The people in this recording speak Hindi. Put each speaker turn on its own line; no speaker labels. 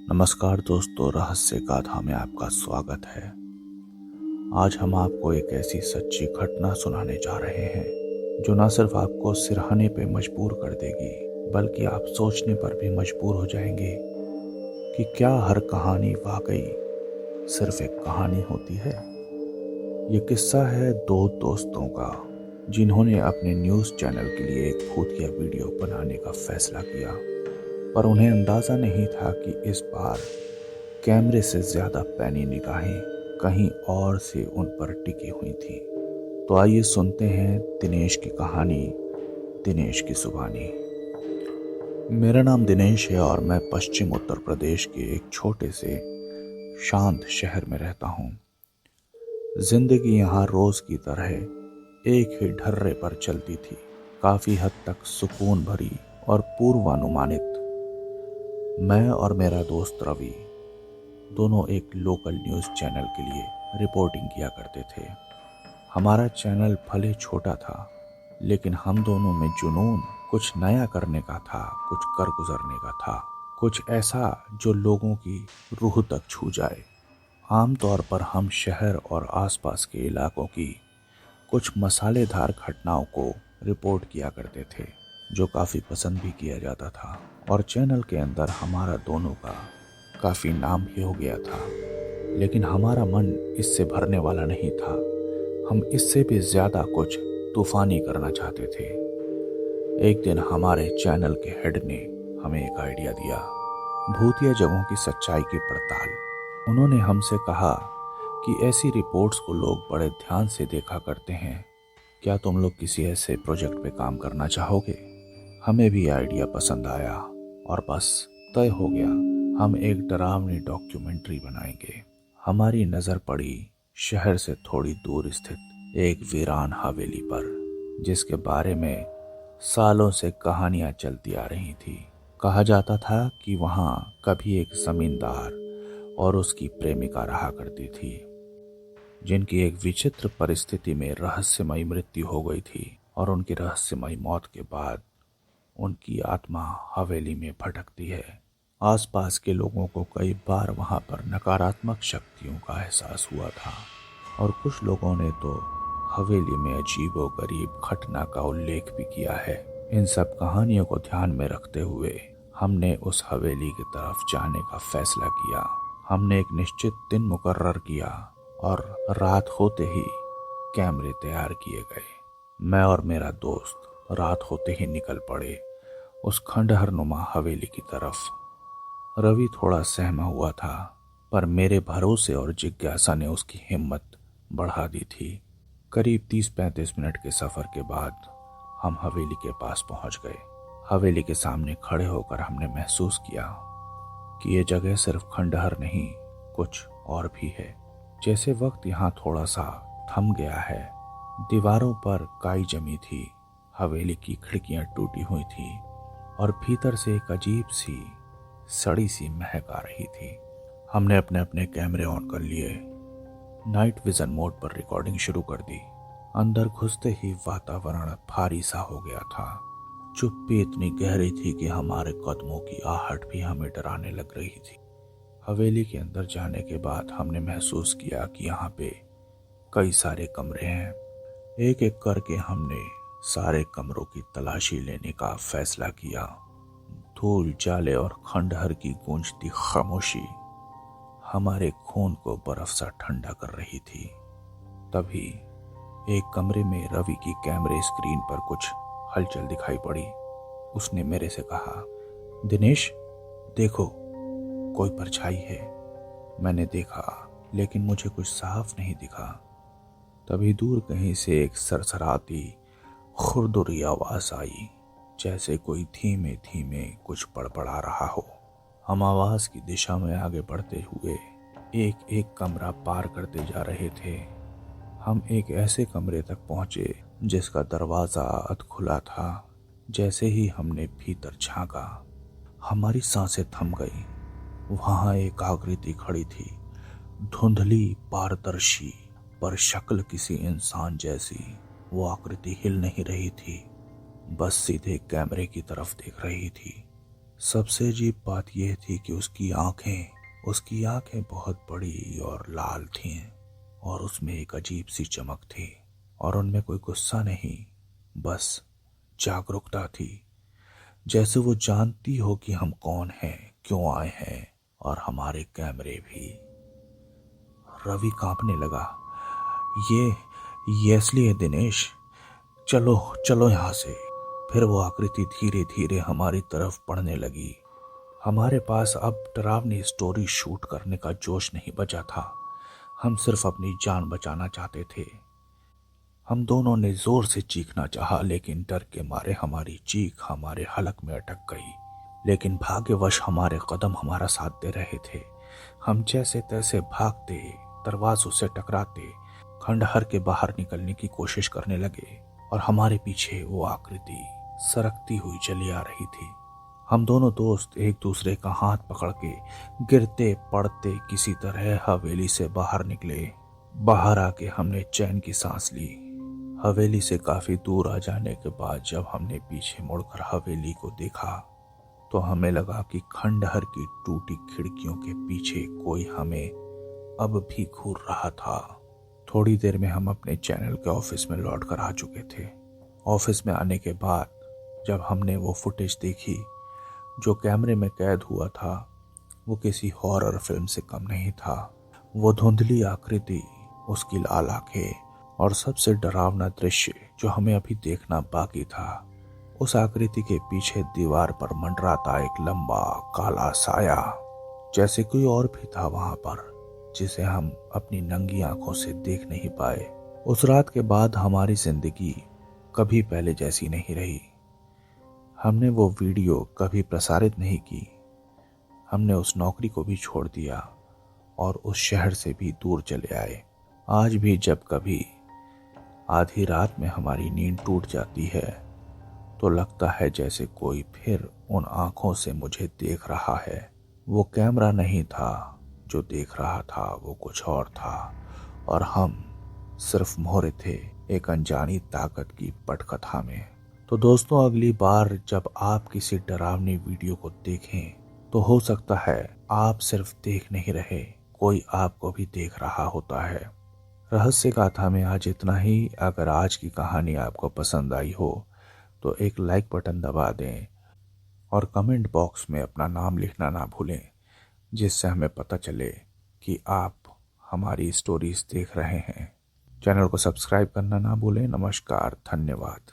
नमस्कार दोस्तों, रहस्य गाथा में आपका स्वागत है। आज हम आपको एक ऐसी सच्ची घटना सुनाने जा रहे हैं जो न सिर्फ आपको सिरहाने पे मजबूर कर देगी, बल्कि आप सोचने पर भी मजबूर हो जाएंगे कि क्या हर कहानी वाकई सिर्फ एक कहानी होती है। ये किस्सा है दो दोस्तों का जिन्होंने अपने न्यूज़ चैनल के लिए एक भूतिया वीडियो बनाने का फैसला किया, पर उन्हें अंदाज़ा नहीं था कि इस बार कैमरे से ज्यादा पैनी निगाहें कहीं और से उन पर टिकी हुई थी। तो आइए सुनते हैं दिनेश की कहानी, दिनेश की जुबानी। मेरा नाम दिनेश है और मैं पश्चिम उत्तर प्रदेश के एक छोटे से शांत शहर में रहता हूँ। जिंदगी यहाँ रोज की तरह एक ही ढर्रे पर चलती थी, काफी हद तक सुकून भरी और पूर्वानुमानित। मैं और मेरा दोस्त रवि दोनों एक लोकल न्यूज़ चैनल के लिए रिपोर्टिंग किया करते थे। हमारा चैनल भले छोटा था, लेकिन हम दोनों में जुनून कुछ नया करने का था, कुछ कर गुजरने का था, कुछ ऐसा जो लोगों की रूह तक छू जाए। आमतौर पर हम शहर और आसपास के इलाकों की कुछ मसालेदार घटनाओं को रिपोर्ट किया करते थे, जो काफ़ी पसंद भी किया जाता था और चैनल के अंदर हमारा दोनों का काफ़ी नाम भी हो गया था। लेकिन हमारा मन इससे भरने वाला नहीं था। हम इससे भी ज़्यादा कुछ तूफानी करना चाहते थे। एक दिन हमारे चैनल के हेड ने हमें एक आइडिया दिया, भूतिया जगहों की सच्चाई की पड़ताल। उन्होंने हमसे कहा कि ऐसी रिपोर्ट्स को लोग बड़े ध्यान से देखा करते हैं, क्या तुम लोग किसी ऐसे प्रोजेक्ट पे काम करना चाहोगे। हमें भी आइडिया पसंद आया और बस तय हो गया, हम एक डरावनी डॉक्यूमेंट्री बनाएंगे। हमारी नज़र पड़ी शहर से थोड़ी दूर स्थित एक वीरान हवेली पर, जिसके बारे में सालों से कहानियां चलती आ रही थी। कहा जाता था कि वहां कभी एक जमींदार और उसकी प्रेमिका रहा करती थी, जिनकी एक विचित्र परिस्थिति में रहस्यमयी मृत्यु हो गई थी और उनकी रहस्यमयी मौत के बाद उनकी आत्मा हवेली में भटकती है। आसपास के लोगों को कई बार वहां पर नकारात्मक शक्तियों का एहसास हुआ था और कुछ लोगों ने तो हवेली में अजीबोगरीब घटना का उल्लेख भी किया है। इन सब कहानियों को ध्यान में रखते हुए हमने उस हवेली की तरफ जाने का फैसला किया। हमने एक निश्चित दिन मुकर्रर किया और रात होते ही कैमरे तैयार किए गए। मैं और मेरा दोस्त रात होते ही निकल पड़े उस खंडहर नुमा हवेली की तरफ। रवि थोड़ा सहमा हुआ था, पर मेरे भरोसे और जिज्ञासा ने उसकी हिम्मत बढ़ा दी थी। करीब 30-35 मिनट के सफर के बाद हम हवेली के पास पहुंच गए। हवेली के सामने खड़े होकर हमने महसूस किया कि ये जगह सिर्फ खंडहर नहीं, कुछ और भी है। जैसे वक्त यहाँ थोड़ा सा थम गया है। दीवारों पर काई जमी थी, हवेली की खिड़कियां टूटी हुई थी और भीतर से एक अजीब सी सड़ी सी महक आ रही थी। हमने अपने अपने कैमरे ऑन कर लिए, नाइट विजन मोड पर रिकॉर्डिंग शुरू कर दी। अंदर घुसते ही वातावरण भारी सा हो गया था। चुप्पी इतनी गहरी थी कि हमारे कदमों की आहट भी हमें डराने लग रही थी। हवेली के अंदर जाने के बाद हमने महसूस किया कि यहाँ पे कई सारे कमरे हैं। एक एक करके हमने सारे कमरों की तलाशी लेने का फैसला किया। धूल, जाले और खंडहर की गूंजती खामोशी हमारे खून को बर्फ सा ठंडा कर रही थी। तभी एक कमरे में रवि की कैमरे स्क्रीन पर कुछ हलचल दिखाई पड़ी। उसने मेरे से कहा, दिनेश देखो, कोई परछाई है। मैंने देखा, लेकिन मुझे कुछ साफ नहीं दिखा। तभी दूर कहीं से एक सरसराती खुरदुरी आवाज आई, जैसे कोई धीमे धीमे कुछ बड़बड़ा रहा हो। हम आवाज की दिशा में आगे बढ़ते हुए एक एक कमरा पार करते जा रहे थे। हम एक ऐसे कमरे तक पहुंचे जिसका दरवाजा अध खुला था। जैसे ही हमने भीतर झांका, हमारी सांसें थम गई। वहां एक आकृति खड़ी थी, धुंधली, पारदर्शी, पर शक्ल किसी इंसान जैसी। वो आकृति हिल नहीं रही थी, बस सीधे कैमरे की तरफ देख रही थी। सबसे अजीब बात यह थी कि उसकी आंखें बहुत बड़ी और लाल थीं और उसमें एक अजीब सी चमक थी और उनमें कोई गुस्सा नहीं, बस जागरूकता थी। जैसे वो जानती हो कि हम कौन हैं, क्यों आए हैं और हमारे कैमरे भी। रवि कांपने लगा। ये असली है दिनेश, चलो चलो यहां से। फिर वो आकृति धीरे धीरे हमारी तरफ बढ़ने लगी। हमारे पास अब डरावनी स्टोरी शूट करने का जोश नहीं बचा था। हम सिर्फ अपनी जान बचाना चाहते थे। हम दोनों ने जोर से चीखना चाहा, लेकिन डर के मारे हमारी चीख हमारे हलक में अटक गई। लेकिन भाग्यवश हमारे कदम हमारा साथ दे रहे थे। हम जैसे तैसे भागते, दरवाजों से टकराते, खंडहर के बाहर निकलने की कोशिश करने लगे और हमारे पीछे वो आकृति सरकती हुई चली आ रही थी। हम दोनों दोस्त एक दूसरे का हाथ पकड़ के गिरते पड़ते किसी तरह हवेली से बाहर निकले। बाहर आके हमने चैन की सांस ली। हवेली से काफी दूर आ जाने के बाद जब हमने पीछे मुड़कर हवेली को देखा तो हमें लगा कि खंडहर की टूटी खिड़कियों के पीछे कोई हमें अब भी घूर रहा था। थोड़ी देर में हम अपने चैनल के ऑफिस में लौट कर आ चुके थे। ऑफिस में आने के बाद जब हमने वो फुटेज देखी जो कैमरे में कैद हुआ था, वो किसी हॉरर फिल्म से कम नहीं था। वो धुंधली आकृति, उसकी लाल आंखें और सबसे डरावना दृश्य जो हमें अभी देखना बाकी था, उस आकृति के पीछे दीवार पर मंडराता एक लंबा काला साया, जैसे कोई और भी था वहां पर, जिसे हम अपनी नंगी आंखों से देख नहीं पाए। उस रात के बाद हमारी जिंदगी कभी पहले जैसी नहीं रही। हमने वो वीडियो कभी प्रसारित नहीं की। हमने उस नौकरी को भी छोड़ दिया और उस शहर से भी दूर चले आए। आज भी जब कभी आधी रात में हमारी नींद टूट जाती है तो लगता है जैसे कोई फिर उन आंखों से मुझे देख रहा है। वो कैमरा नहीं था जो देख रहा था, वो कुछ और था और हम सिर्फ मोहरे थे एक अनजानी ताकत की पटकथा में। तो दोस्तों, अगली बार जब आप किसी डरावनी वीडियो को देखें तो हो सकता है आप सिर्फ देख नहीं रहे, कोई आपको भी देख रहा होता है। रहस्य गाथा में आज इतना ही। अगर आज की कहानी आपको पसंद आई हो तो एक लाइक बटन दबा दें और कमेंट बॉक्स में अपना नाम लिखना ना भूलें, जिससे हमें पता चले कि आप हमारी स्टोरीज देख रहे हैं। चैनल को सब्सक्राइब करना ना भूलें। नमस्कार, धन्यवाद।